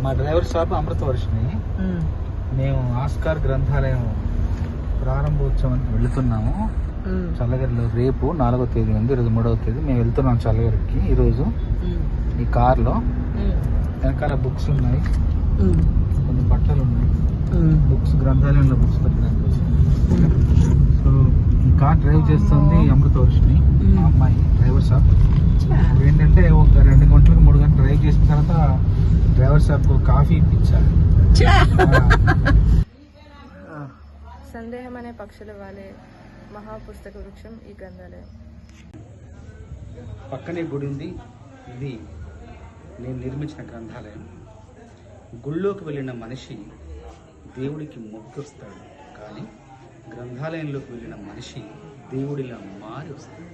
మా driver shop Amritavarshini. మేము Oscar గ్రంథాలయం ప్రారంభోత్సవానికి వెళుతున్నాము. చల్లగిరిలో రేపు 4వ తేదీ ఉంది, ఈరోజు 3వ తేదీ. మేము వెళ్తున్నాం చల్లగిరికి ఈరోజు ఈ కార్లో. వెనకాల బుక్స్ ఉన్నాయి, కొన్ని బట్టలు ఉన్నాయి, బుక్స్ గ్రంథాలయంలో బుక్స్ పెట్టడానికి. సో ఈ కార్ డ్రైవ్ చేస్తుంది అమృతవర్షిని, మా అమ్మాయి డ్రైవర్ షాప్. ఏంటంటే ఒక 2 గంటలకు 3 గంటలు డ్రైవ్ చేసిన తర్వాత డ్రైవర్ షాప్ కాఫీ ఇప్పించాలి. సందేహం అనే పక్షుల వాలే మహాపుస్తక వృక్షం ఈ గ్రంథాలయం. పక్కనే గుడి ఉంది. ఇది నేను నిర్మించిన గ్రంథాలయం. గుళ్ళోకి వెళ్ళిన మనిషి దేవుడికి మొక్కొస్తాడు, కానీ గ్రంథాలయంలోకి వెళ్ళిన మనిషి దేవుడిలా మారి వస్తాడు.